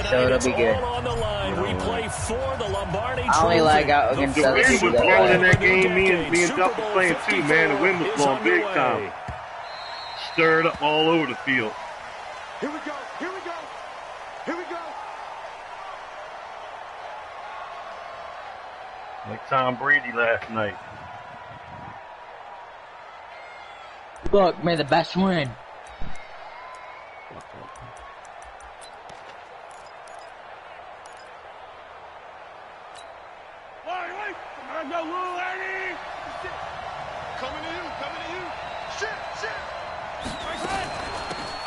so it'll be good. On the line. We play for the Lombardi I only lag out against the wind was blowing in that game. Me and Duff was playing too, man. The wind was blowing big time. Stirred up all over the field. Here we go. Here we go. Here we go. Like Tom Brady last night. Look, may the best win.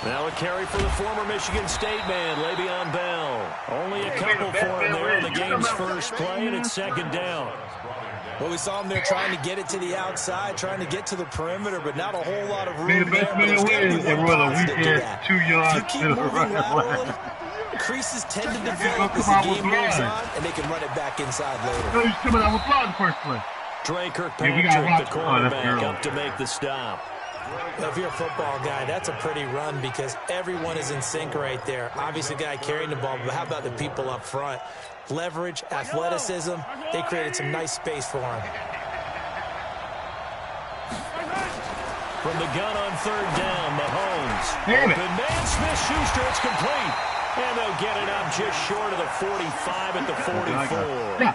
Now a carry for the former Michigan State man, Le'Veon Bell. Only a couple for him there on the game's first play, and it's second down. Well, we saw him there trying to get it to the outside, trying to get to the perimeter, but not a whole lot of room there. But there's got to be one positive to that. 2 yards. If you keep moving laterally, creases tend to develop as the game moves on, and they can run it back inside later. No, he's coming out with blood first play. Dre Kirkpatrick, the quarterback, up to make the stop. If you're a football guy, that's a pretty run because everyone is in sync right there. Obviously, the guy carrying the ball, but how about the people up front? Leverage, athleticism, they created some nice space for him. From the gun on third down, Mahomes. Damn it. Open man, Smith-Schuster, it's complete. And they'll get it up just short of the 45 at the 44.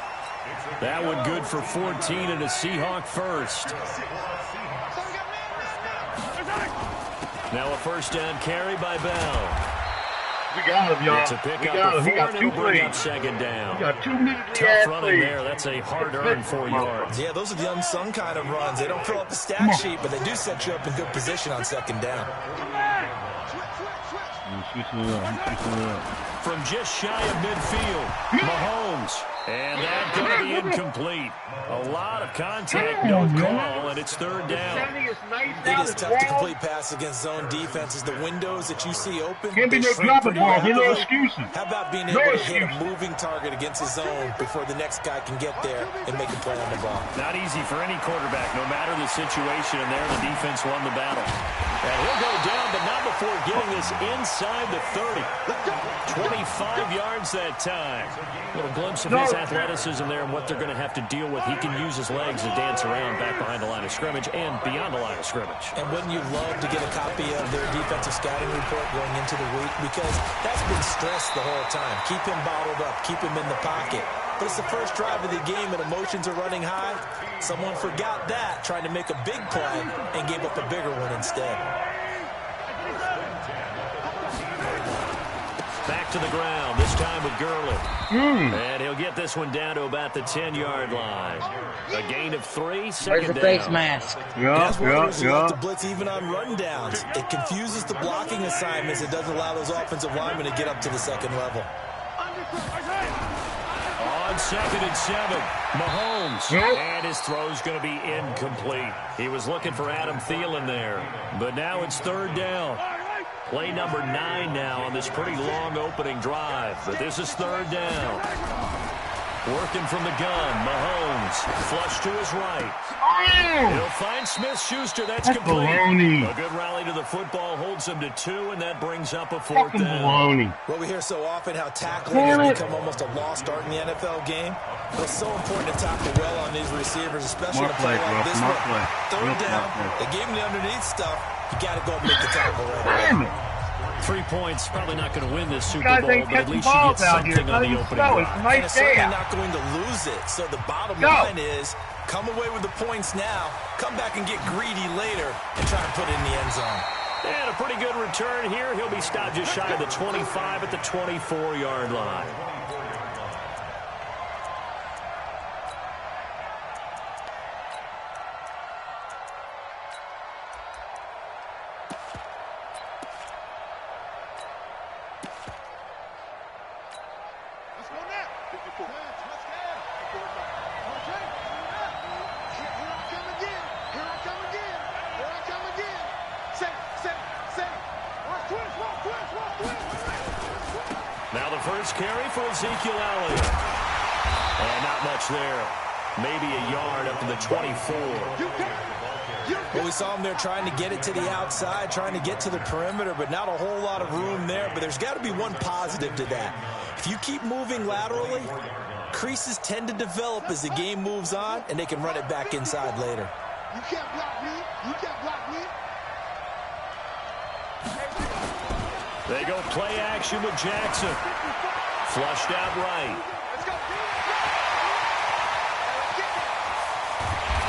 That one good for 14 and a Seahawk first. Now a first down carry by Bell. We got him, y'all. It's a pickup of 4, and it'll bring up second down. We got 2 minutes. Tough running there. That's a hard-earned 4 yards. Yeah, those are the unsung kind of runs. They don't fill up the stat sheet, but they do set you up in good position on second down. From just shy of midfield, Mahomes. And that's going to be incomplete. A lot of contact, no call, and it's third down. It is tough to complete pass against zone defenses. The windows that you see open, can't be no dropping ball. No excuses. How about being able to hit a moving target against the zone before the next guy can get there and make a play on the ball? Not easy for any quarterback, no matter the situation, and there the defense won the battle. And he'll go down, but not before getting this inside the 30. 25 yards that time. A little glimpse of his athleticism there and what they're going to have to deal with. He can use his legs to dance around back behind the line of scrimmage and beyond the line of scrimmage. And wouldn't you love to get a copy of their defensive scouting report going into the week? Because that's been stressed the whole time. Keep him bottled up. Keep him in the pocket. But it's the first drive of the game and emotions are running high. Someone forgot that, trying to make a big play and gave up a bigger one instead. Back to the ground, this time with Gurley. And he'll get this one down to about the 10-yard line. A gain of 3, second Where's the down. face mask? That's why there's a lot to blitz even on rundowns. It confuses the blocking assignments. It doesn't allow those offensive linemen to get up to the second level. On 2nd and 7, Mahomes. And his throw's going to be incomplete. He was looking for Adam Thielen there. But now it's third down. Play number 9 now on this pretty long opening drive. But this is third down. Working from the gun, Mahomes. Flush to his right. He'll find Smith-Schuster. That's complete. Baloney. A good rally to the football holds him to 2, and that brings up a fourth down. Baloney. Well, we hear so often how tackling has become almost a lost art in the NFL game. It's so important to tackle well on these receivers, especially in a play like this one. Third down, they gave him the underneath stuff. You got to go and make the tackle right away. 3 points, probably not going to win this Super Bowl, but at least you get something on the opening drive. And it's certainly not going to lose it. So the bottom line is, come away with the points now, come back and get greedy later, and try and put it in the end zone. And a pretty good return here. He'll be stopped just shy of the 25 at the 24-yard line. Now the first carry for Ezekiel Elliott. And not much there. Maybe a yard up to the 24. Well, we saw him there trying to get it to the outside, trying to get to the perimeter, but not a whole lot of room there. But there's got to be one positive to that. If you keep moving laterally, creases tend to develop as the game moves on, and they can run it back inside later. You can't block me. You can't block me. They go play action with Jackson. Flushed out right.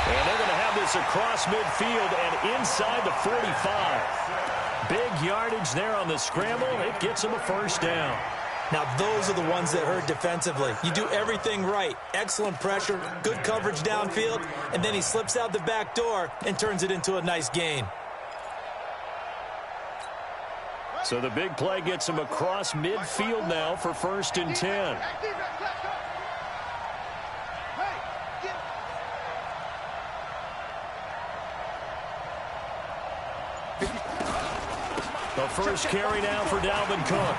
And they're going to have this across midfield and inside the 45. Big yardage there on the scramble. It gets them a first down. Now, those are the ones that hurt defensively. You do everything right. Excellent pressure, good coverage downfield, and then he slips out the back door and turns it into a nice gain. So the big play gets him across midfield now for 1st and 10. The first carry now for Dalvin Cook.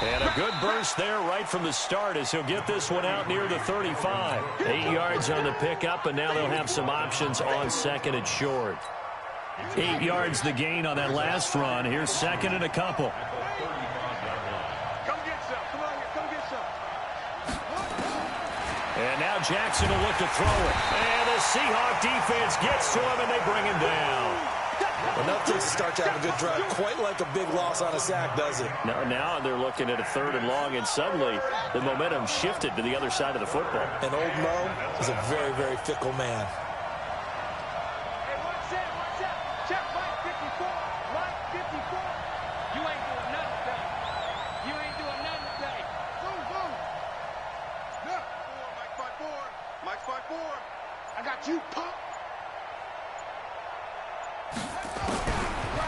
And a good burst there right from the start as he'll get this one out near the 35. 8 yards on the pickup, and now they'll have some options on 2nd and short. 8 yards the gain on that last run. Here's 2nd and a couple. Come get some. Come on here. Come get some. And now Jackson will look to throw it. And the Seahawk defense gets to him, and they bring him down. Enough to start to have a good drive. Quite like a big loss on a sack, does it? Now they're looking at a 3rd and long, and suddenly the momentum shifted to the other side of the football. And old Mo is a very, very fickle man. Hey, watch out. Check Mike 54. Mike 54. You ain't doing nothing today. You ain't doing nothing today. Move. Look. Mike 54. I got you, punk.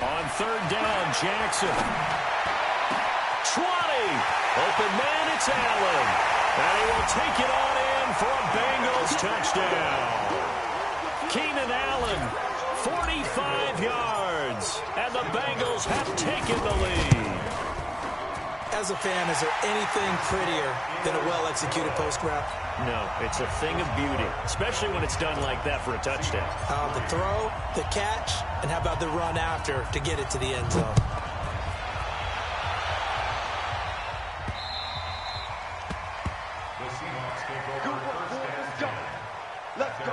On 3rd down, Jackson. 20. Open man, it's Allen. And he will take it on in for a Bengals touchdown. Keenan Allen, 45 yards. And the Bengals have taken the lead. As a fan, is there anything prettier than a well-executed post route? No, it's a thing of beauty, especially when it's done like that for a touchdown. The throw, the catch, and how about the run after to get it to the end zone? Good work, boy. Let's go. Let's go.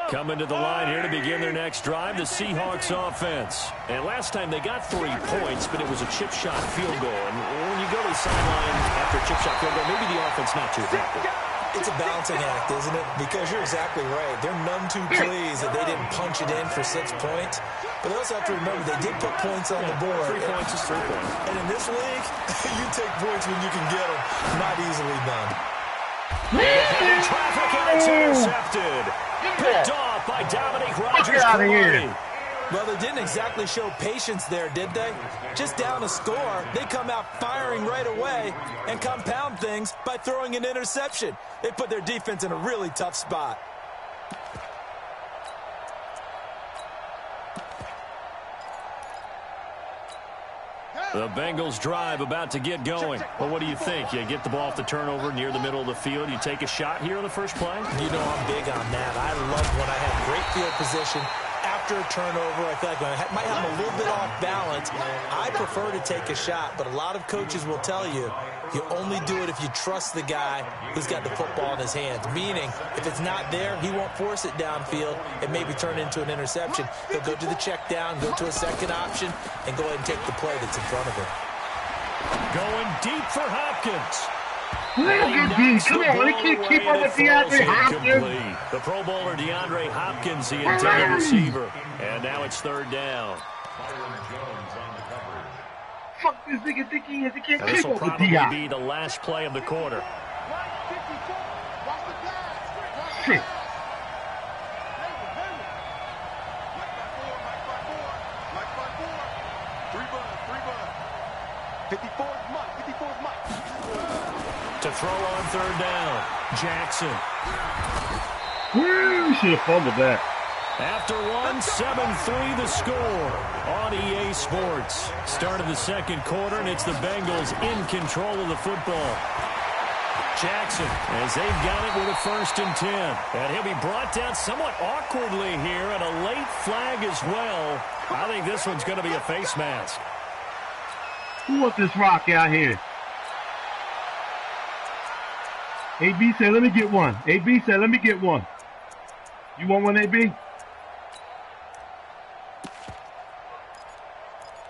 Coming to the line here to begin their next drive, the Seahawks offense. And last time they got 3 points, but it was a chip shot field goal. And when you go to the sideline after a chip shot field goal, maybe the offense not too happy. It's a balancing act, isn't it? Because you're exactly right. They're none too pleased that they didn't punch it in for 6 points. But they also have to remember they did put points on the board. 3 points is 3 points. And in this league, you take points when you can get them. Not easily done. Traffic, and it's intercepted. Picked off by Dominique Rodgers. Get out of here. Well, they didn't exactly show patience there, did they? Just down a score, they come out firing right away and compound things by throwing an interception. They put their defense in a really tough spot. The Bengals drive about to get going. Well, what do you think? You get the ball off the turnover near the middle of the field. You take a shot here on the first play? You know I'm big on that. I love when I have great field position. After a turnover, I feel like I might have a little bit off balance. I prefer to take a shot, but a lot of coaches will tell you, you only do it if you trust the guy who's got the football in his hands. Meaning, if it's not there, he won't force it downfield and maybe turn it into an interception. He'll go to the check down, go to a second option, and go ahead and take the play that's in front of him. Going deep for Hopkins. Look at these. Come on, they can't keep up with DeAndre Hopkins. The Pro Bowler DeAndre Hopkins, the intended receiver. And now it's 3rd down. Fuck this nigga think he is. He can't And this keep will up with probably D.I. be the last play of the quarter. Shit. To throw on 3rd down, Jackson. Woo, should have fumbled that. After one, 7-3 the score on EA Sports. Start of the second quarter, and it's the Bengals in control of the football. Jackson, as they've got it with a 1st and 10. And he'll be brought down somewhat awkwardly here, and a late flag as well. I think this one's going to be a face mask. Who wants this rock out here? AB said, let me get one. AB said, let me get one. You want one, AB?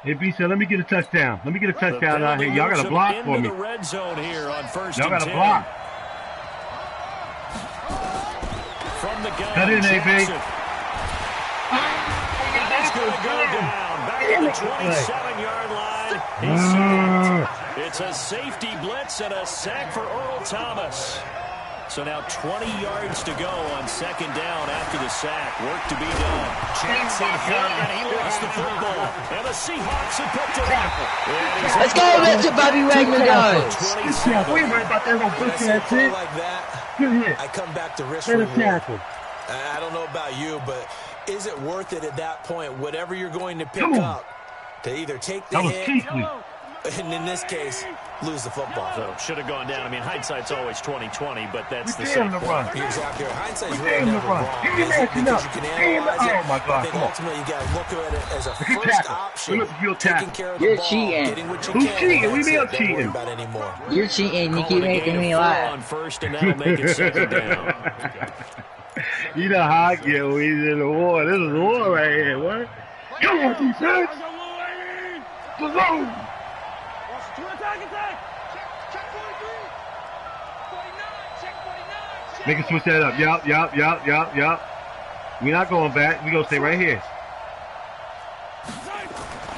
AB said, let me get a touchdown. Let me get a touchdown out here. Y'all got to block for me. The red zone here on 1st Y'all and 10. got to block. From the gun, Cut in, AB. He's going to go down. Back at the 27-yard line. He's sacked. It's a safety blitz and a sack for Earl Thomas. So now 20 yards to go on 2nd down after the sack. Work to be done. Jackson hit, and he lost the football. And the Seahawks have picked it up. Let's go, Mr. Bobby Wagner does. We ain't worried about that little pussy ass shit. Like that, Good hit. I come back to risk Better reward. tackle. I don't know about you, but is it worth it at that point, whatever you're going to pick Come on. up, to either take the That was hit, Keithley. and in this case, lose the football? So should have gone down. I mean, hindsight's always 20/20, but that's We the did him same the point. run. Exactly. Hindsight's We really did him the never run. wrong. Give me that, Because no. you can Give me analyze that. it. Oh, my God, I think come on. ultimately you got to look at it as a Good first tackle. option. Good look, you'll Taking tackle. care of You're the ball, cheating. getting what you Who's can. cheating? and We that's mean it. I'm Don't worry cheating. about it anymore. You're cheating. You Call keep it a making gain me of 4 laugh. on 1st, and that'll make it 2nd down. You know how I get when he's in the war. This is war right here. What? Come on, defense. Go. Make us switch that up. Yup. We're not going back. We're going to stay right here.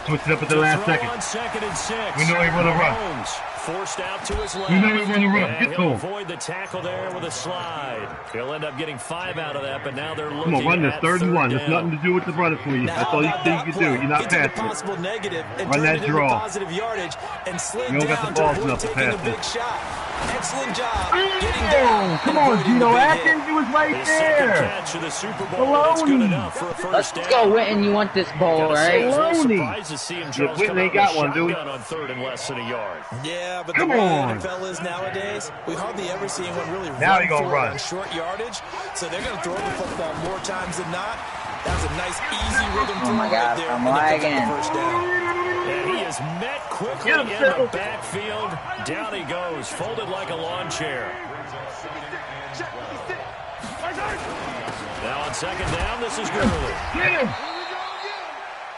Switch it up at the last second. On 2nd and 6. We know he want to run. Mahomes forced out to his left. We know he want to run. And Get to he'll him. avoid the tackle there with a slide. He'll end up getting 5 out of that, but now they're looking Come on, run this at 3rd and 1. down. There's nothing to do with the running for you. Now, That's all you how think about you that can do. play? You're not Get to the passing it. possible negative and Run turn that it into draw. positive yardage and slid You don't got down the to balls avoid enough to taking a pass big this. shot. Excellent job getting Oh, down. come and on, avoiding Gino the big hit. Atkins. He was right The second there. catch of the Super Bowl, and it's good Baloney. enough for a Let's first down. go, Witten. You want this ball, I was right? a little Baloney. surprised to see him, Yeah, Charles, Whitney come out ain't with a got one, do we? shotgun on 3rd and less than a yard. Yeah, but Come the way on. the NFL is nowadays, we hardly ever see anyone really Now run he gonna for it run. on short yardage. So they're going to throw the football more times than not. That was a nice, easy rhythm throw my right God, there. I'm and they pick up lagging. the first down. And he is met quickly Get him, in Phil. the backfield. Down he goes, folded like a lawn chair. Now on 2nd down, this is Gurley. Get him.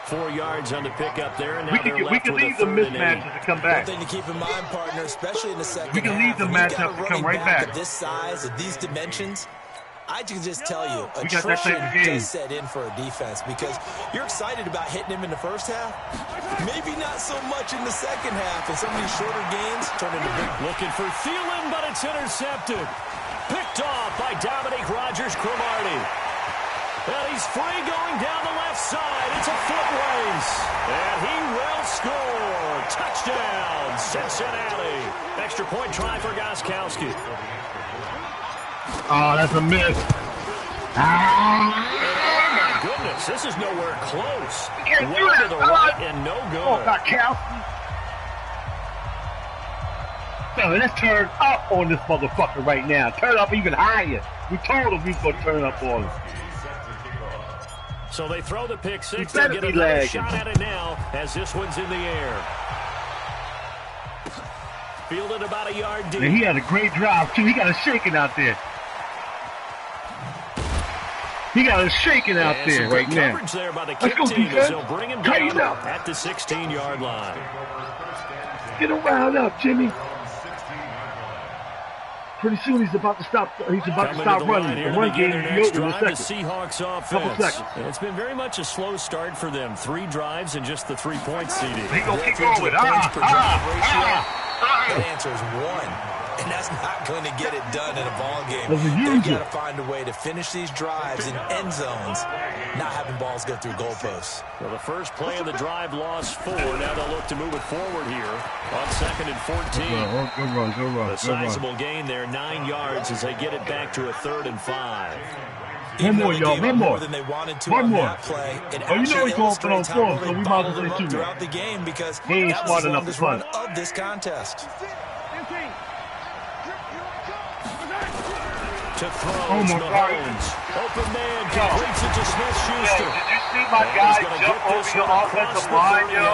4 yards on the pickup there, and now We they're can left with a leave the 3rd and 8. mismatches to come One back. thing to keep in mind, partner, especially in the second We can leave half, the when you've got matchup a to come running right back back. At this size, at these dimensions, I can just tell you, We got that attrition type of game. does set in for a defense because you're excited about hitting him in the first half. Maybe not so much in the second half, and some of these shorter gains turn into big. Looking for Thielen, but it's intercepted. Picked off by Dominique Rodgers-Cromartie. And he's free going down the left side. It's a foot race. And he will score. Touchdown, Cincinnati. Extra point try for Gostkowski. Oh, that's a miss. Oh, my goodness. This is nowhere close. can't do Well that, to the fella. right and no good. Oh, Gostkowski. So let's turn up on this motherfucker right now. Turn up even higher. We told him we was going to turn up on him. So they throw the pick six. He They better get be another lagging. shot at it now as this one's in the air. Fielded about a yard deep. And he had a great drive, too. He got us shaking out there. He got us shaking out And there some right good now. coverage there by the Let's kick go, team as defense. they'll bring him Tighten down up. at the 16-yard line. Get him wound up, Jimmy. Pretty soon he's about to stop. He's about to Coming to stop the running. line here The to run begin game their is next over in a drive, the second. Seahawks Couple offense. seconds. And it's been very much a slow start for them. 3 drives and just the 3-point CD. He gonna keep Points going. per drive ratio. The answer is 1. And that's not going to get it done in a ball game. Doesn't They've use got to it. find a way to finish these drives in end zones, not having balls go through goalposts. Well, the first play of the drive lost 4. Now they'll look to move it forward here on 2nd and 14. Good run, good run, A sizable gain there, 9 yards as they get it back to a 3rd and 5. One more, y'all. One more. Than they wanted to One on more. that play. It Oh, you know he's going for on illustrates how four, well so they we might as well bottled him say up two. throughout the game because He ain't that was smart the enough to longest run punt. of this contest. To throw, Oh, my God. Mahomes. Open man completes it to Smith-Schuster. Did you see my guy jump over your offensive line, yo?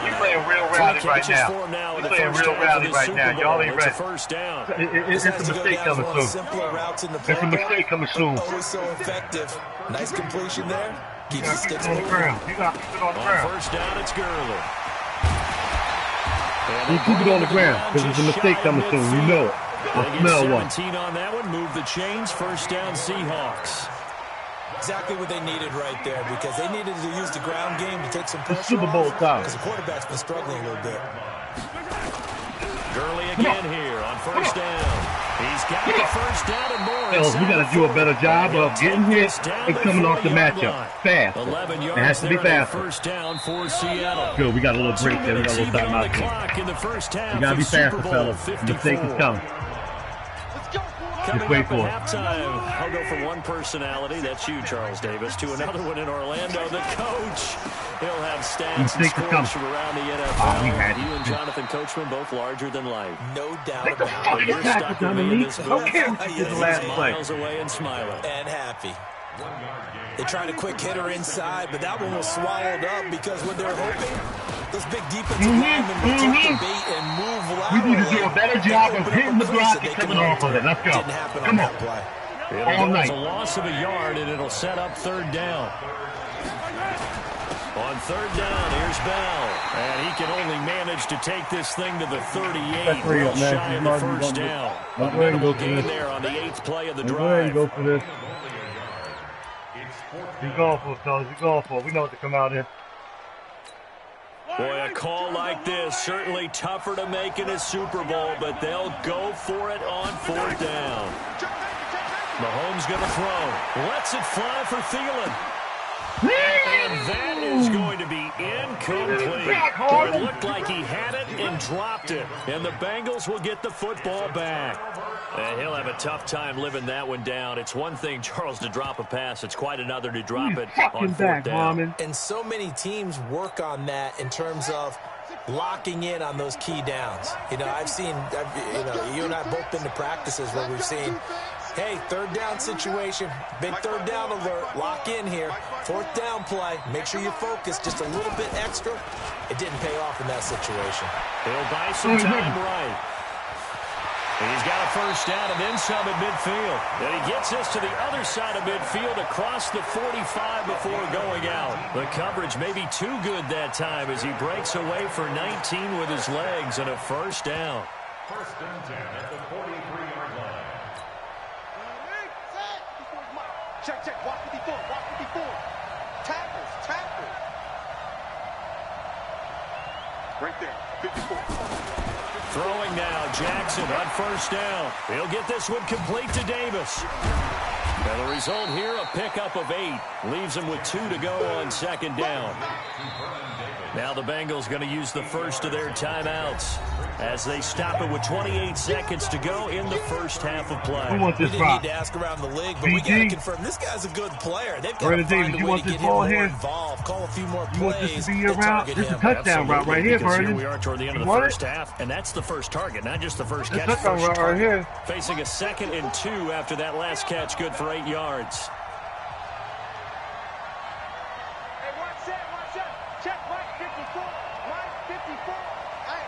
We playing real rowdy right now. We playing real rowdy right now. Y'all ain't ready. First down. It's a mistake coming soon. It's a mistake coming soon. Always so effective. Nice completion there. You Keeps got the to keep sticks it on the moving. ground. You got to keep it on the On ground. first down, it's Gurley. You keep it on the ground because there's a mistake coming soon. You know it. I They get smell one. 17 on that one. Move the chains. First down, Seahawks. Exactly what they needed right there because they needed to use the ground game to take some pressure Super Bowl time. because the quarterback's been struggling a little bit. Gurley again here on first down. He's got the first down and more. Fellas, we got to do a better job of getting hit and coming off the matchup fast. 11 It yards has to be there on faster. first down for Seattle. Good, we got a little 2 break there. We got minutes a little even time on the out there. clock in the first half. You got to be of Super faster, Bowl fellas. The mistake is 54. coming. Coming Just wait up for it. at halftime, I'll go from one personality, that's you, Charles Davis, to another one in Orlando, the coach. He'll have stats and Mistake is scores coming. from around the NFL. Oh, we had it. You and Jonathan Coachman both larger than life. No doubt Take the about it. fucking You're tackle stuck down with the me in knee. this I booth. don't care what you did the last play. Miles away and smiling. And happy. They tried a quick hitter inside, but that one was swallowed up because when they're hoping those big defensive linemen would take the bait and move We laterally. need to do a better job of hitting the block and coming off of it. Let's go. Didn't happen on Come that on. play. It'll All go as night. a loss of a yard, and it'll set up third down. On third down, here's Bell. And he can only manage to take this thing to the 38. That's pretty Well up, man. shy of the first down. Go A ahead and minimal go for gain this. there on the 8th play of the Go ahead and drive. go for this. He's going for it, fellas. He's going for it. We know what to come out in. Boy, a call like this, certainly tougher to make in a Super Bowl, but they'll go for it on fourth down. Mahomes going to throw. Lets it fly for Thielen. And that is going to be incomplete. It looked like he had it and dropped it. And the Bengals will get the football back. And he'll have a tough time living that one down. It's one thing, Charles, to drop a pass. It's quite another to drop it on fourth down. And so many teams work on that in terms of locking in on those key downs. You know, you and I have both been to practices where we've seen, hey, third down situation, big third down alert, lock in here, fourth down play, make sure you focus just a little bit extra. It didn't pay off in that situation. He'll buy some time right. And he's got a first down and then some at midfield. And he gets us to the other side of midfield across the 45 before going out. The coverage may be too good that time as he breaks away for 19 with his legs and a first down. First and 10 at the 43-yard line. Check, check. Walk 54. Walk 54. Tackles. Tackles. Right there. 54. Throwing now, Jackson on first down. He'll get this one complete to Davis. And the result here, a pickup of 8. Leaves him with 2 to go on second down. Now the Bengals going to use the first of their timeouts as they stop it with 28 seconds to go in the first half of play. Who wants We this didn't rock? need to ask around the league, but we got to confirm this guy's a good player. They've got to Brandon find Davis, a you way want to this get him ball more here? involved, call a few more You want this plays to be your and route? target This is a him. touchdown route right here, Because Vernon. we are toward the end of You the want first it? half, and that's the first target, not just the first This catch. touchdown First route right here. Facing a 2nd and 2 after that last catch, good for 8 yards. Hey, watch that. Watch that. Check Mike 54. Mike 54. Hey,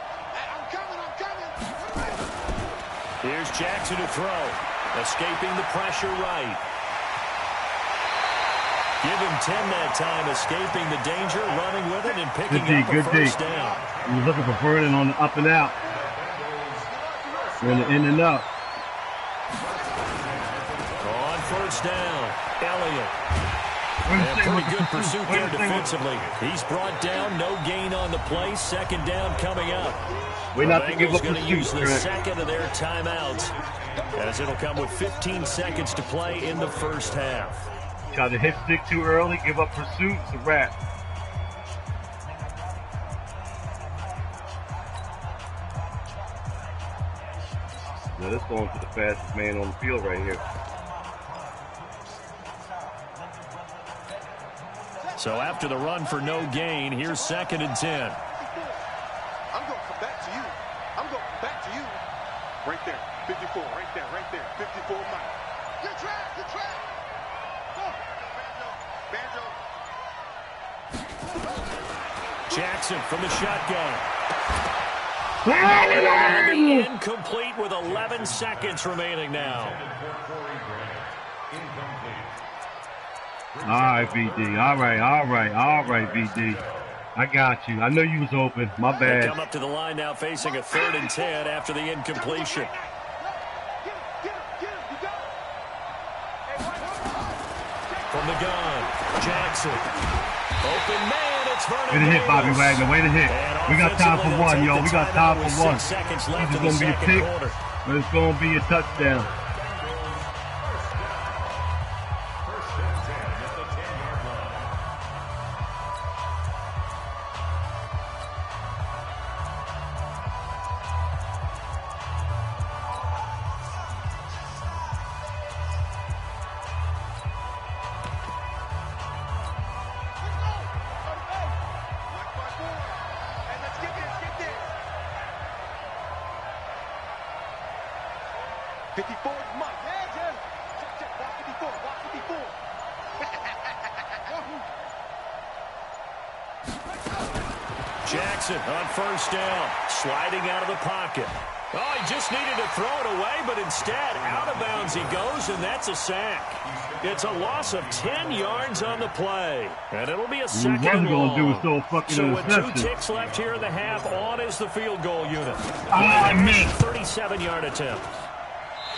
I'm coming. I'm coming. Here's Jackson to throw. Escaping the pressure right. Give him 10 that time, escaping the danger, running with it, and picking up the first down. He was looking for Vernon on the up and out. When the in and out. On first down, Elliott. And pretty good pursuit there defensively. He's brought down, no gain on the play. Second down coming up. We're not to give up going to pursuit, use the correct? second of their timeouts as it'll come with 15 seconds to play in the first half. Try to hit stick too early, give up pursuit, it's a wrap. Now this going to the fastest man on the field right here. So after the run for no gain, here's 2nd and 10. I'm going to come back to you. I'm going to come back to you. Right there. 54. Right there. Right there. 54 Mike. Good track. Good track. Go. Banjo. Jackson from the shotgun. Incomplete with 11 seconds remaining now. All right, VD. All right, VD. I got you. I know you was open. My They bad. come up to the line now facing a 3rd and 10 after the incompletion. From the gun, Jackson. Open man, it's Vernon. Way to hit, Bobby Wagner. Way to hit. We got time for one, yo. We got time for one. This Seconds is left in going the to be a second pick, quarter. but it's going to be a touchdown. Jackson on 1st down, sliding out of the pocket. Oh, he just needed to throw it away, but instead, out of bounds he goes, and that's a sack. It's a loss of 10 yards on the play, and it'll be a 2nd and long. Do is throw a fucking So with 2 interception. ticks left here in the half, on is the field goal unit. I missed. 37-yard attempt.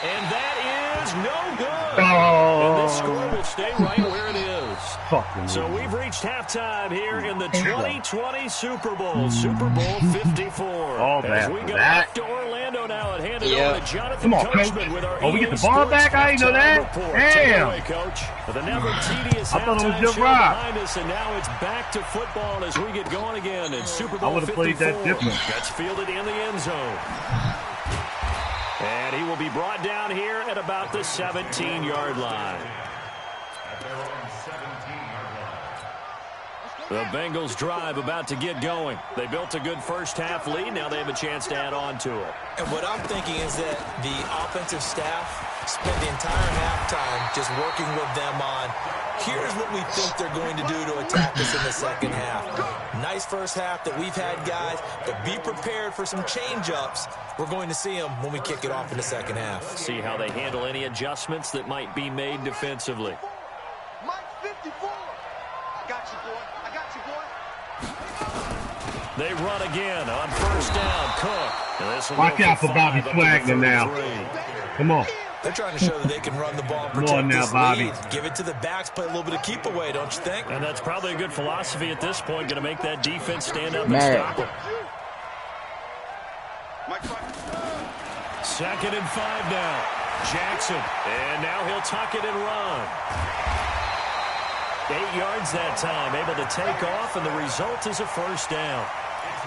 And that is no good. Oh. And this score will stay right where it is. Fucking So we've reached halftime here in the 2020 Super Bowl, Super Bowl 54. All As bad we for go that. back to Orlando now and hand it over to Jonathan Come on, Coachman Coach. with our Oh, we get the EA ball Sports back? I didn't know halftime that. report. Damn. Take it away, Coach. With another tedious I thought it was halftime just show right. behind us, and now it's back to football as we get going again in Super I Bowl would've 54. played that different. That's fielded in the end zone. And he will be brought down here at about the 17-yard line. The Bengals drive about to get going. They built a good first half lead. Now they have a chance to add on to it. And what I'm thinking is that the offensive staff spent the entire halftime just working with them on, here's what we think they're going to do to attack us in the second half. Nice first half that we've had, guys, but be prepared for some change-ups. We're going to see them when we kick it off in the second half. See how they handle any adjustments that might be made defensively. Mike 54. I got you, boy. I got you, boy. They run again on 1st down. Cook. And this will Watch go out for 5 Bobby up to Swagman the now. 33. Come on. They're trying to show that they can run the ball and Come protect on now, this Bobby. lead. Give it to the backs, play a little bit of keep away, don't you think? And that's probably a good philosophy at this point, going to make that defense stand up and Merritt. stop it. Mike 2nd and 5 now. Jackson. And now he'll tuck it and run. 8 yards that time, able to take off, and the result is a 1st down.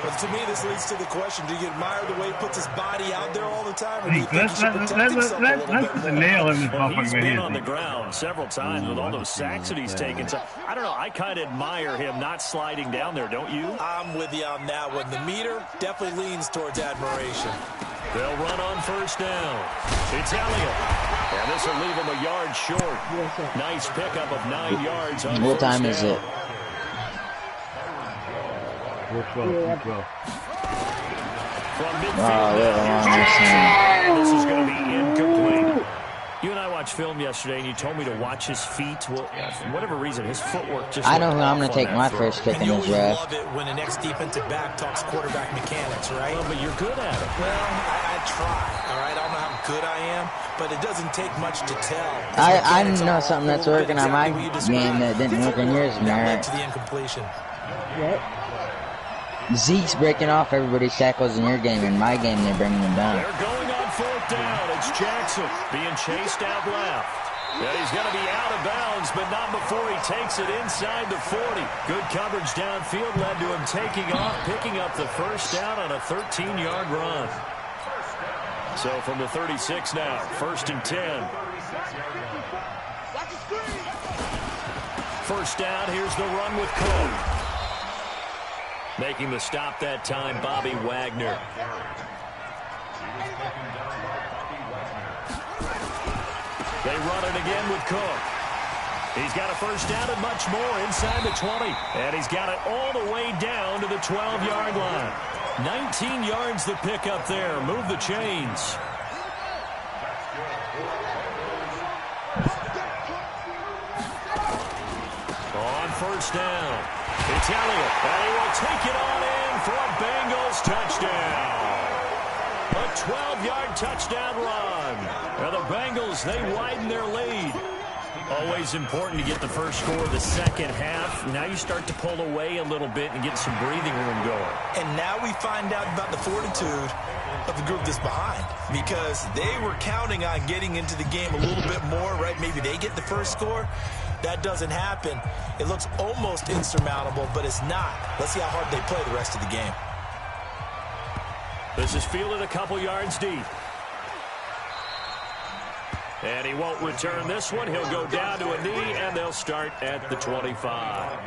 But to me, this leads to the question, do you admire the way he puts his body out there all the time, or do Hey, you think he should protect himself a little let's bit put the more? nail in this Well, he's motherfucker been on the head. ground several times with all those sacks that he's taken. So I don't know. I kind of admire him not sliding down there, don't you? I'm with you on that one. The meter definitely leans towards admiration. They'll run on 1st down. It's Elliott. And this will leave him a yard short. Nice pickup of 9 yards on What 1st time down. is it? 4-12. From midfield. Oh, we're now, on here's this Jackson. This is going to be incomplete. You and I watched film yesterday, and you told me to watch his feet. Well, for whatever reason, his footwork just I know who looked I'm going off to on take that my throw. first pick And in you the always draft. love it when an ex-defensive back talks quarterback mechanics, right? Well, but you're good at it. Well, I try, all right? I don't know how good I am, but it doesn't take much to tell. I Mechanics know are something that's a little bit working on my exactly what you game that didn't work in yours, That led Merritt. to the incompletion. Zeke's breaking off everybody's tackles in your game. In my game, they're bringing them down. They're going on 4th down. It's Jackson being chased out left. Yeah, he's going to be out of bounds, but not before he takes it inside the 40. Good coverage downfield led to him taking off, picking up the 1st down on a 13-yard run. So from the 36 now, 1st and 10. First down, here's the run with Cook. Making the stop that time, Bobby Wagner. They run it again with Cook. He's got a first down and much more inside the 20. And he's got it all the way down to the 12-yard line. 19 yards to pick up there. Move the chains. On first down, it's Elliott, and he will take it on in for a Bengals touchdown. A 12-yard touchdown run. And the Bengals, they widen their lead. Always important to get the first score of the second half. Now you start to pull away a little bit and get some breathing room going. And now we find out about the fortitude of the group that's behind, because they were counting on getting into the game a little bit more, right? Maybe they get the first score. That doesn't happen. It looks almost insurmountable, but it's not. Let's see how hard they play the rest of the game. This is fielded a couple yards deep. And he won't return this one. He'll go down to a knee, and they'll start at the 25.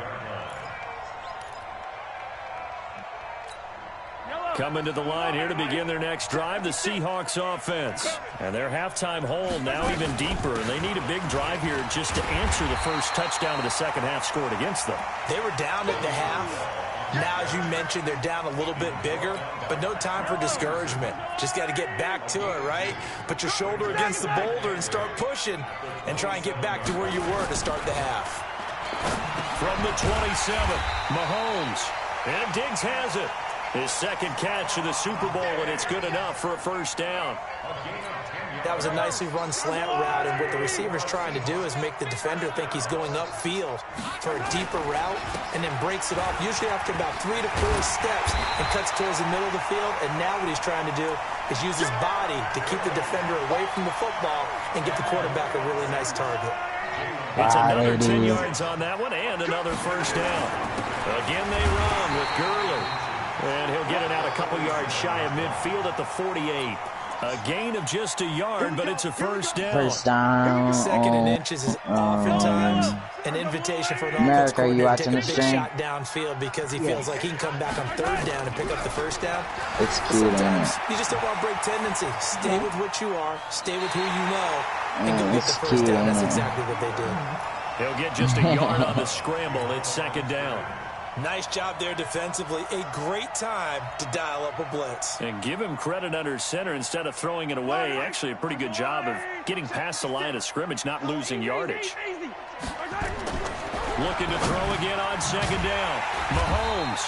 Coming to the line here to begin their next drive, the Seahawks offense. And their halftime hole now even deeper, and they need a big drive here just to answer the first touchdown of the second half scored against them. They were down at the half. Now, as you mentioned, they're down a little bit bigger, but no time for discouragement. Just got to get back to it, right? Put your shoulder against the boulder and start pushing and try and get back to where you were to start the half. From the 27, Mahomes. And Diggs has it. His second catch of the Super Bowl, and it's good enough for a first down. That was a nicely run slant route, and what the receiver's trying to do is make the defender think he's going upfield for a deeper route, and then breaks it off, usually after about 3 to 4 steps, and cuts towards the middle of the field. And now what he's trying to do is use his body to keep the defender away from the football and get the quarterback a really nice target. It's another 10 yards on that one, and another first down. Again, they run with Gurley. And he'll get it out a couple yards shy of midfield at the 48. A gain of just a yard, but it's a first down. First down. Second and inches is oftentimes an invitation for an offense coordinator to take a big shot downfield because he feels like he can come back on third down and pick up the first down. It's cute, sometimes you just don't want to break tendency. Stay with what you are. Stay with who you know. And go get the first down. That's exactly what they did. He'll get just a yard on the scramble. It's second down. Nice job there defensively. A great time to dial up a blitz. And give him credit under center instead of throwing it away. Actually, a pretty good job of getting past the line of scrimmage, not losing yardage. Looking to throw again on second down. Mahomes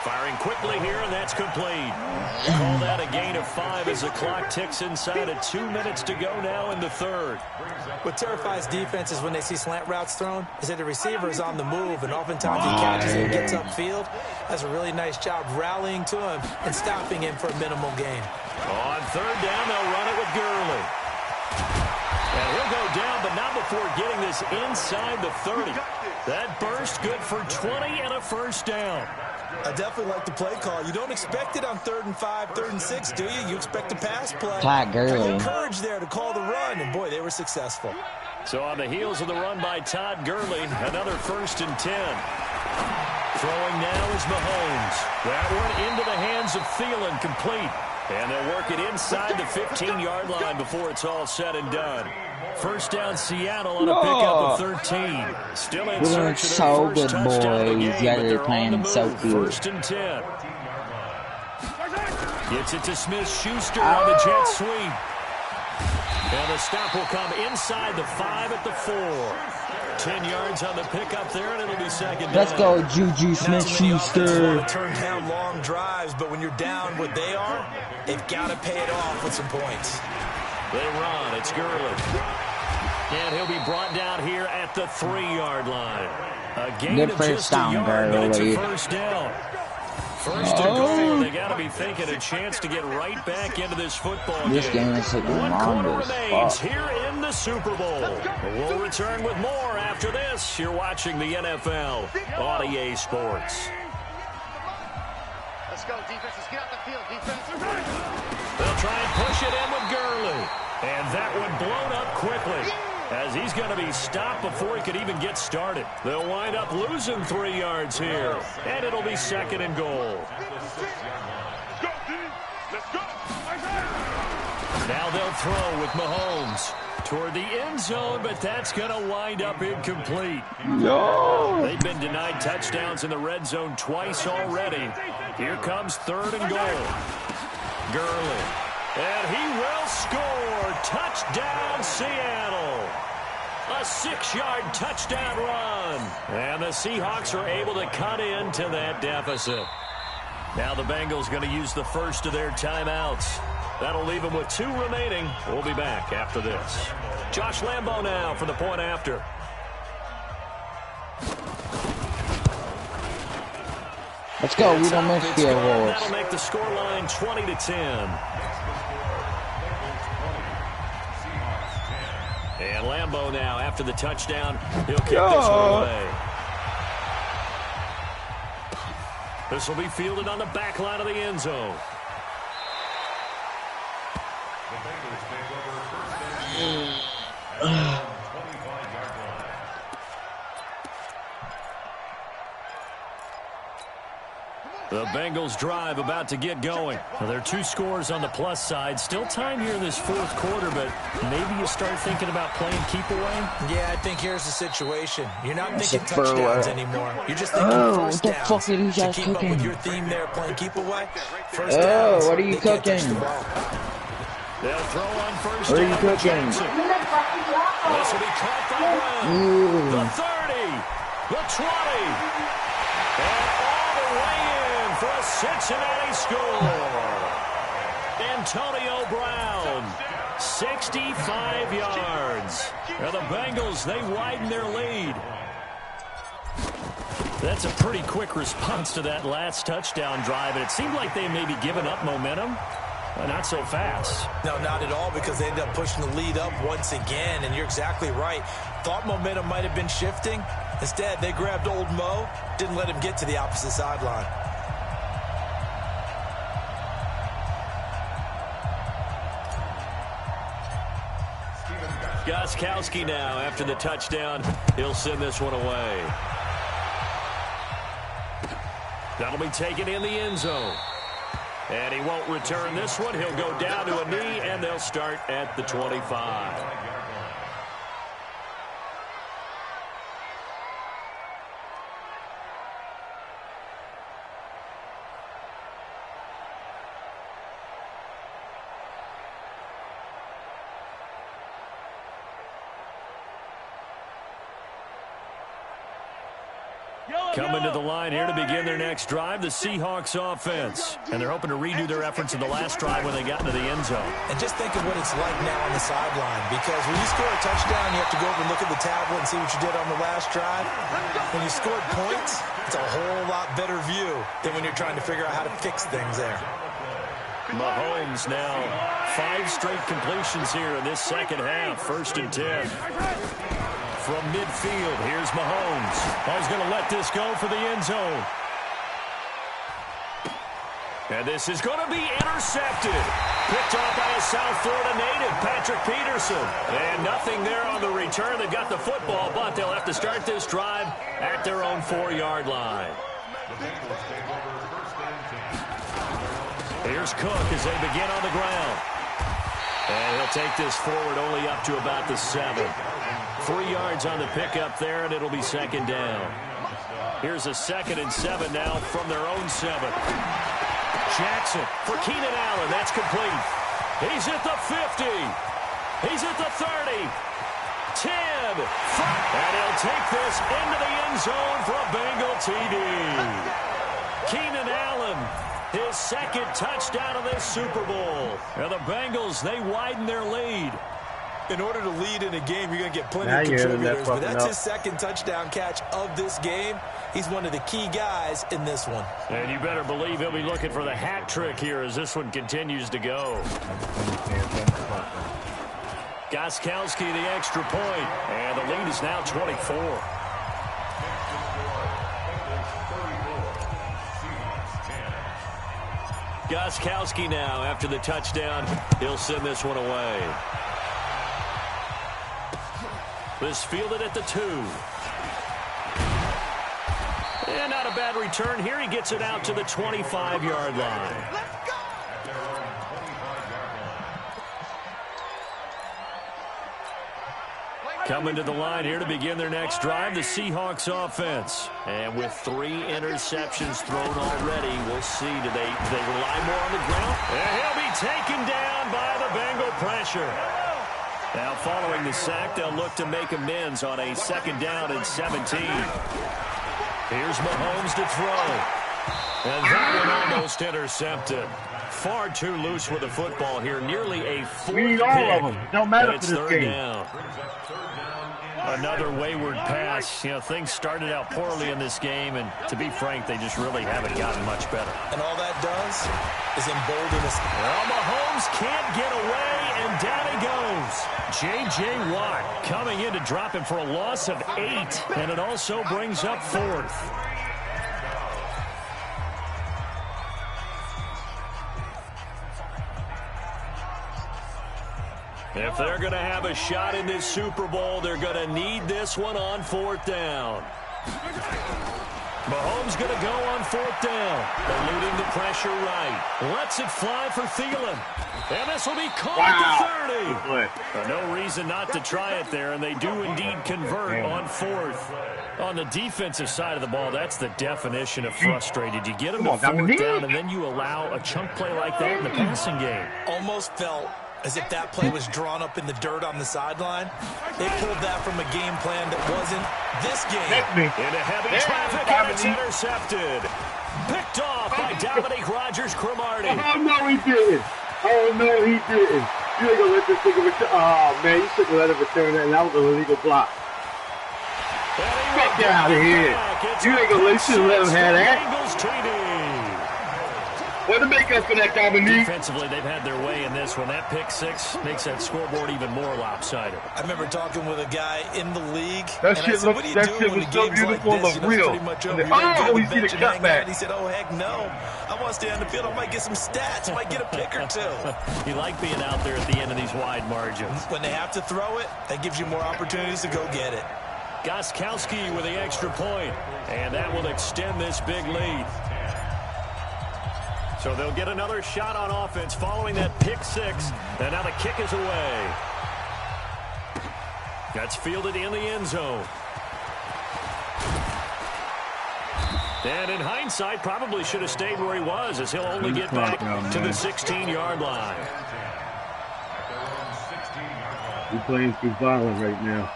firing quickly here, and that's complete. Call that a gain of 5 as the clock ticks inside of 2 minutes to go now in the third. What terrifies defenses when they see slant routes thrown is that the receiver is on the move, and oftentimes he catches it and gets upfield. That's a really nice job rallying to him and stopping him for a minimal gain. On third down, they'll run it with Gurley. And he'll go down, but not before getting this inside the 30. That burst good for 20 and a first down. I definitely like the play call. You don't expect it on 3rd and 5, 3rd and 6, do you? You expect a pass play. Todd Gurley. Courage there to call the run, and boy, they were successful. So on the heels of the run by Todd Gurley, another 1st and 10. Throwing now is Mahomes. That one into the hands of Thielen, complete. And they'll work it inside the 15-yard line before it's all said and done. First down, Seattle on a pickup of 13. Still in search of their first touchdown of the game, but they're on the move. 1st and 10. Gets it to Smith-Schuster on the jet sweep. And the stop will come inside the 5 at the 4. 10 yards on the pickup there, and it'll be second down. Let's go, Juju Smith-Schuster. Want to turn down long drives, but when you're down what they are, they've got to pay it off with some points. They run. It's Gurley. And he'll be brought down here at the 3-yard line. A gain of just a yard, but it's a first down. First and goal. They got to be thinking a chance to get right back into this football game. This game is taking One long quarter as remains fuck. here in the Super Bowl. We'll return with more after this. You're watching the NFL on EA Sports. Let's go, defense. Let's get out the field, defense. They'll try and push it in with Gurley. And that one blown up quickly. as he's going to be stopped before he could even get started. They'll wind up losing 3 yards here, and it'll be 2nd and goal. Now they'll throw with Mahomes toward the end zone, but that's going to wind up incomplete. No. They've been denied touchdowns in the red zone twice already. Here comes 3rd and goal. Gurley. And he will score. Touchdown, Seattle. A 6-yard touchdown run. And the Seahawks are able to cut into that deficit. Now the Bengals going to use the first of their timeouts. That'll leave them with 2 remaining. We'll be back after this. Josh Lambo now for the point after. Let's go. We don't miss field goals. That'll make the scoreline 20-10. And Lambo now after the touchdown. He'll kick this one away. This will be fielded on the back line of the end zone. The Bengals drive about to get going. Well, there are 2 scores on the plus side. Still time here in this 4th quarter, but maybe you start thinking about playing keep away? Yeah, I think here's the situation. You're not thinking touchdowns anymore. You're just thinking first what the fuck are you downs. To guys keep cooking? up with your theme there, playing keep away. First downs. What are you they can't touch cooking? the ball. They'll throw on first What are down. you cooking? This will be caught by Brown. The 30. The 20. And all the way in for a Cincinnati score. Antonio Brown, 65 yards. And the Bengals, they widen their lead. That's a pretty quick response to that last touchdown drive, and it seemed like they may be giving up momentum. Not so fast. No, not at all, because they ended up pushing the lead up once again, and you're exactly right. Thought momentum might have been shifting. Instead, they grabbed old Mo, didn't let him get to the opposite sideline. Gostkowski now after the touchdown. He'll send this one away. That'll be taken in the end zone. And he won't return this one. He'll go down to a knee, and they'll start at the 25. Coming to the line here to begin their next drive, the Seahawks offense. And they're hoping to redo their efforts in the last drive when they got into the end zone. And just think of what it's like now on the sideline, because when you score a touchdown, you have to go over and look at the tablet and see what you did on the last drive. When you scored points, it's a whole lot better view than when you're trying to figure out how to fix things there. Mahomes now 5 straight completions here in this second half. 1st and 10. From midfield, here's Mahomes. He's going to let this go for the end zone. And this is going to be intercepted. Picked off by a South Florida native, Patrick Peterson. And nothing there on the return. They've got the football, but they'll have to start this drive at their own 4-yard line. Here's Cook as they begin on the ground. And he'll take this forward only up to about the 7. 3 yards on the pickup there, and it'll be 2nd down. Here's a 2nd and 7 now from their own 7. Jackson for Keenan Allen. That's complete. He's at the 50. He's at the 30. 10. And he'll take this into the end zone for a Bengal TD. Keenan Allen, his 2nd touchdown of this Super Bowl. And the Bengals, they widen their lead. In order to lead in a game, you're going to get plenty of contributors, but that's his 2nd touchdown catch of this game. He's one of the key guys in this one. And you better believe he'll be looking for the hat trick here as this one continues to go. Gostkowski the extra point, and the lead is now 24. Gostkowski now after the touchdown. He'll send this one away. This fielded at the 2. And not a bad return here. He gets it out to the 25-yard line. Coming to the line here to begin their next drive, the Seahawks offense. And with 3 interceptions thrown already, we'll see. Do they rely more on the ground? And he'll be taken down by the Bengal pressure. Now following the sack, they'll look to make amends on a 2nd down and 17. Here's Mahomes to throw. And that one almost intercepted. Far too loose with the football here. Nearly a 4th We need all of them. Don't matter for this game. Down. Another wayward pass. You know, things started out poorly in this game, and to be frank, they just really haven't gotten much better. And all that does is embolden us. Well, Mahomes can't get away, and down he goes. J.J. Watt coming in to drop him for a loss of 8, and it also brings up 4th. If they're going to have a shot in this Super Bowl, they're going to need this one on 4th down. Mahomes going to go on 4th down. Eluding the pressure right. Lets it fly for Thielen. And this will be caught at the 30. No reason not to try it there, and they do indeed convert on 4th. On the defensive side of the ball, that's the definition of frustrated. You get them to 4th down, and then you allow a chunk play like that in the passing game. Almost felt as if that play was drawn up in the dirt on the sideline. They pulled that from a game plan that wasn't this game. Into heavy traffic, and it's intercepted. Picked off by Dominique Rodgers-Cromartie. Oh, no, he didn't. Oh, no, he didn't. You ain't gonna let this thing return. Oh, man, you shouldn't let him return that, and that was an illegal block. Get out of here. You ain't gonna let him have that. Way to make up for that, Dominique. Defensively, they've had their way in this one. That pick 6 makes that scoreboard even more lopsided. I remember talking with a guy in the league. That shit was so beautiful, look real. Oh, we see the cutback. He said, oh, heck no. I want to stay on the field. I might get some stats. I might get a pick or 2. You like being out there at the end of these wide margins. When they have to throw it, that gives you more opportunities to go get it. Gostkowski with the extra point. And that will extend this big lead. So they'll get another shot on offense following that pick 6. And now the kick is away. That's fielded in the end zone. And in hindsight, probably should have stayed where he was, as he'll only get back to the 16-yard line. We're playing too violent right now.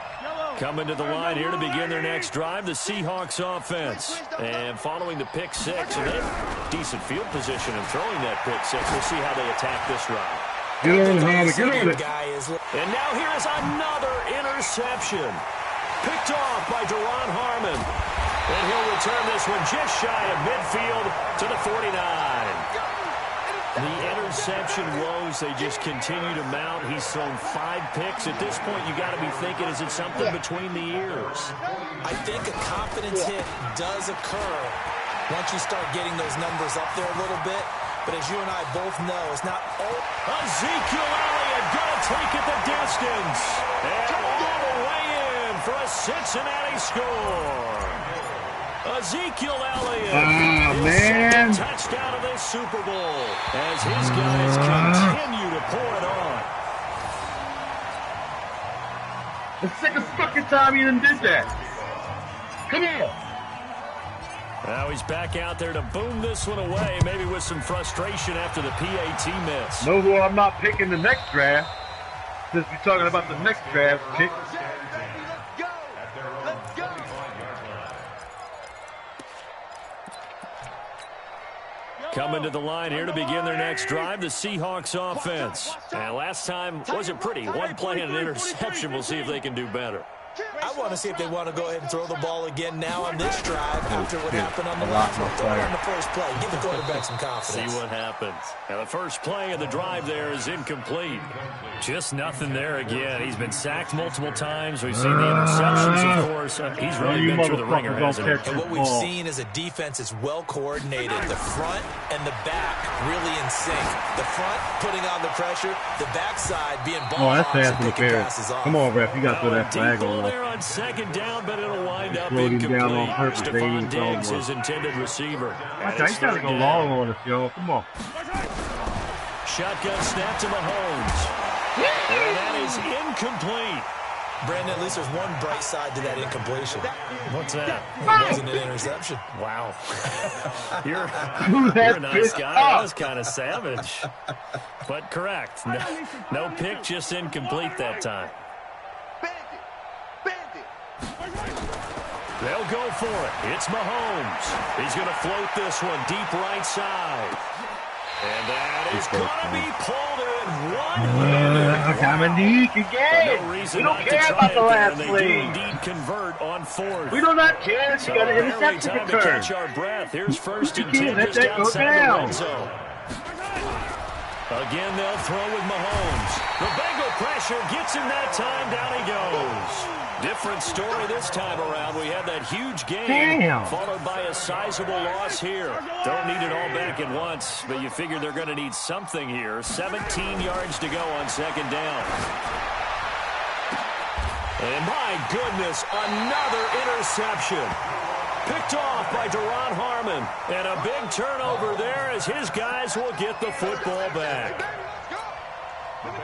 Coming to the line here to begin their next drive, the Seahawks offense. And following the pick 6, and they have decent field position in throwing that pick 6. We'll see how they attack this drive. Get on it, get on it. And now here is another interception. Picked off by Deron Harmon. And he'll return this one just shy of midfield to the 49. The interception woes, they just continue to mount. He's thrown 5 picks. At this point, you got to be thinking, is it something between the ears? I think a confidence hit does occur once you start getting those numbers up there a little bit. But as you and I both know, it's not all. Ezekiel Elliott going to take it the distance. And all the way in for a Cincinnati score. Ezekiel Elliott man. Touchdown of this Super Bowl as his guys continue to pour it on. The second fucking time he done did that. Come on. Now he's back out there to boom this one away, maybe with some frustration after the PAT miss. No, who I'm not picking the next draft. Since we're talking about the next draft pick. Coming to the line here to begin their next drive, the Seahawks offense. And last time wasn't pretty. 1 play and an interception. We'll see if they can do better. I want to see if they want to go ahead and throw the ball again now on this drive after what happened on the last one. Throw it on the first play. Give the quarterback some confidence. See what happens. Now the first play of the drive there is incomplete. Just nothing there again. He's been sacked multiple times. We've seen the interceptions, of course. He's really been through the ringer, hasn't he? And what we've seen is a defense is well coordinated. The front and the back really in sync. The front putting on the pressure. The backside being ball hawks and picking passes off. Come on, ref. You got to throw that flag on. go there on second down, but it'll wind up Slowed him down on incomplete. purpose. Stephon Diggs, his intended receiver. Watch out, he's trying to go long on us, y'all. Come on. Shotgun snap to Mahomes. And that is incomplete. Brandon, at least there's one bright side to that incompletion. What's that? It wasn't an interception. Wow. You're a nice guy. That was kind of savage. But correct. No pick, just incomplete that time. They'll go for it. It's Mahomes. He's going to float this one deep right side. And that is going to be pulled in one-handed. Dominique again. No reason We don't not to care try about it the there, last and they do play. indeed convert on fourth. We do not care. So You got an barely interception time to return. catch our breath. Here's first and You 10 can't let just that go outside the down. red zone. Again, they'll throw with Mahomes. The Bengal pressure gets him that time. Down he goes. Different story this time around. We had that huge game followed by a sizable loss here. Don't need it all back at once, but you figure they're going to need something here. 17 yards to go on second down. And my goodness, another interception. Picked off by Deron Harmon. And a big turnover there as his guys will get the football back.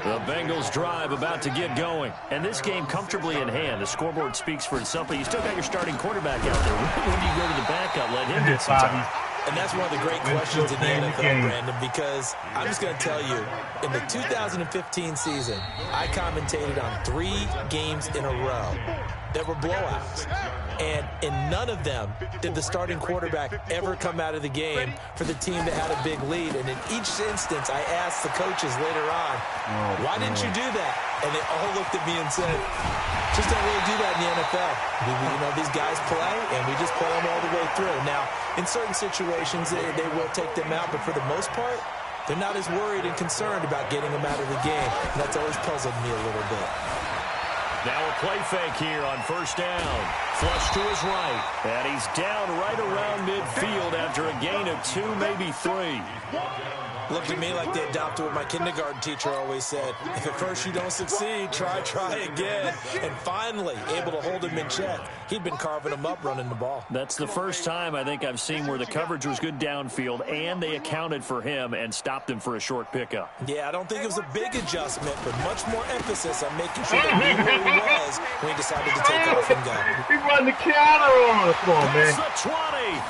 The Bengals drive about to get going. And this game comfortably in hand. The scoreboard speaks for itself, but you still got your starting quarterback out there. When do you go to the backup? Let him get some time. And that's one of the great questions in the NFL, Brandon, because I'm just going to tell you, in the 2015 season, I commentated on 3 games in a row that were blowouts. And in none of them did the starting quarterback ever come out of the game for the team that had a big lead. And in each instance, I asked the coaches later on, why didn't you do that? And they all looked at me and said, just don't really do that in the NFL. You know, these guys play, and we just play them all the way through. Now, in certain situations, they will take them out, but for the most part, they're not as worried and concerned about getting them out of the game. And that's always puzzled me a little bit. Now a play fake here on first down. Flush to his right. And he's down right around midfield after a gain of 2, maybe 3. Looked at me like they adopted what my kindergarten teacher always said. If at first you don't succeed, try again. And finally, able to hold him in check. He'd been carving him up running the ball. That's the first time I think I've seen where the coverage was good downfield and they accounted for him and stopped him for a short pickup. Yeah, I don't think it was a big adjustment, but much more emphasis on making sure they knew where he was when he decided to take off and go. He run the counter on us, come on, man. That's the 20.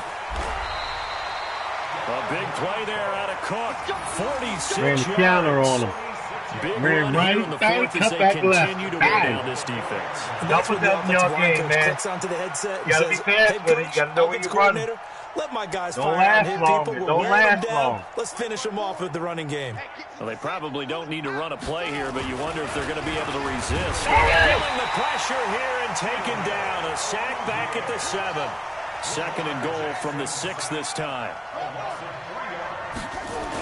A big play there out of Cook. 46 Ran the yards. counter on him. Big Ran run right here in the back, fourth as cut they back continue left. to wear Bang. down this defense. Y'all put that in your game, man. Clicks onto the headset and You gotta be says, fast "Hey, with it. You coach, gotta know where offense you're running. coordinator, let my guys Don't fire last and hit long. people. We're Don't wearing them last down. long. Let's finish them off with the running game." Well, they probably don't need to run a play here, but you wonder if they're going to be able to resist. Feeling the pressure here and taken down. A sack back at the 7. Second and goal from the 6 this time.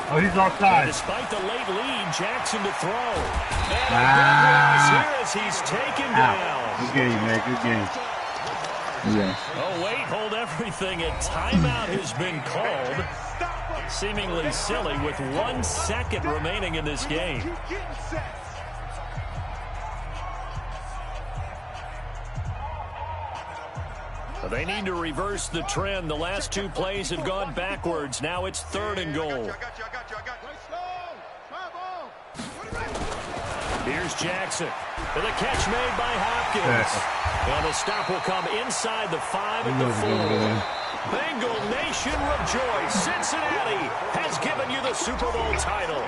Oh, he's offside. Despite the late lead, Jackson to throw. And a big loss here as he's taken down. Good game, man. Good game. Yeah. Oh, wait, hold everything. A timeout has been called. Seemingly silly with 1 second remaining in this game. They need to reverse the trend. The last 2 plays have gone backwards. Now it's 3rd and goal. Here's Jackson. And the catch made by Hopkins. And the stop will come inside the 5 at the 4. Bengal Nation rejoice. Cincinnati has given you the Super Bowl title.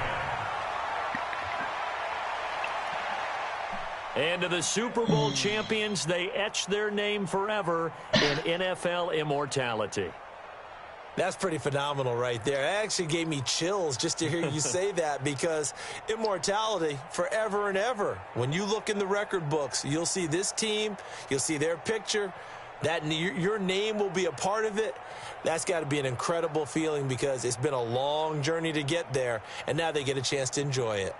And to the Super Bowl champions, they etch their name forever in NFL immortality. That's pretty phenomenal right there. It actually gave me chills just to hear you say that, because immortality forever and ever. When you look in the record books, you'll see this team, you'll see their picture, that your name will be a part of it. That's got to be an incredible feeling, because it's been a long journey to get there, and now they get a chance to enjoy it.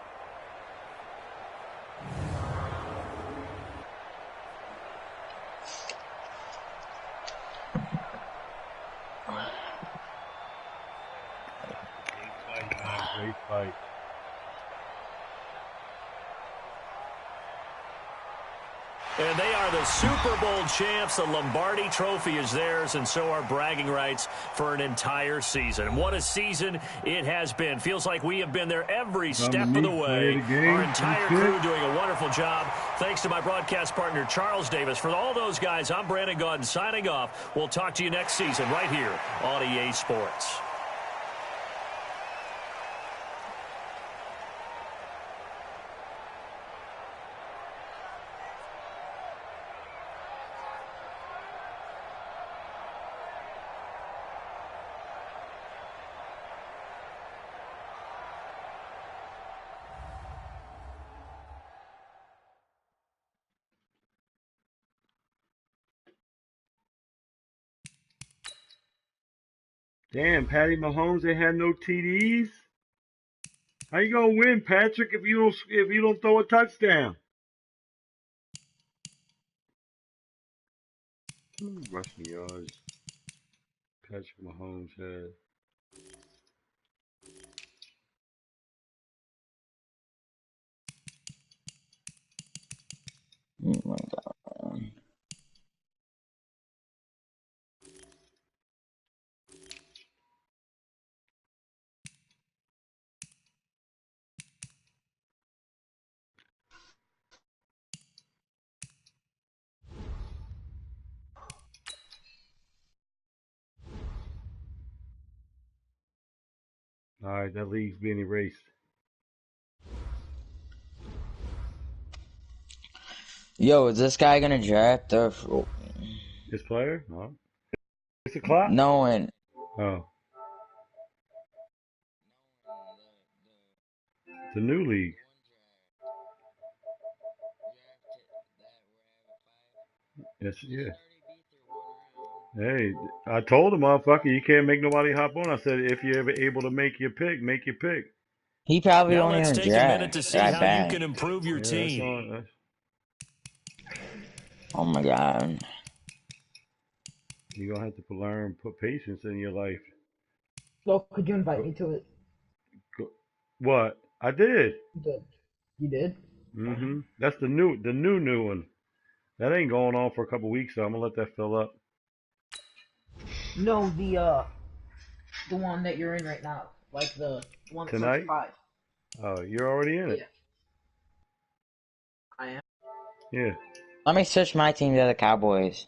Great fight. And they are the Super Bowl champs. The Lombardi Trophy is theirs, and so are bragging rights for an entire season. What a season it has been. Feels like we have been there every step of the way. Our entire crew doing a wonderful job. Thanks to my broadcast partner, Charles Davis. For all those guys, I'm Brandon Gaudin signing off. We'll talk to you next season right here on EA Sports. Damn, Patty Mahomes, they had no TDs. How you gonna win, Patrick, if you don't throw a touchdown? How many rushing yards Patrick Mahomes had? Oh my God. All right, that league's being erased. Yo, is this guy gonna draft the? This player? No. 6 o'clock? No, and Oh. It's a new league. Yes, yeah. Hey, I told the motherfucker you can't make nobody hop on. I said if you're ever able to make your pick, make your pick. he probably Now won't let's even take a minute to draft see that how you bad. can improve your team. That's Oh my God. you're gonna have to learn put patience in your life. So could you invite me to it? What? I did. You did? Mm-hmm. That's the new one. That ain't going on for a couple weeks, so I'm gonna let that fill up. No, the one that you're in right now, like the one that's Tonight? like 5. Oh, you're already in it. Yeah. I am. Yeah. Let me switch my team to the Cowboys.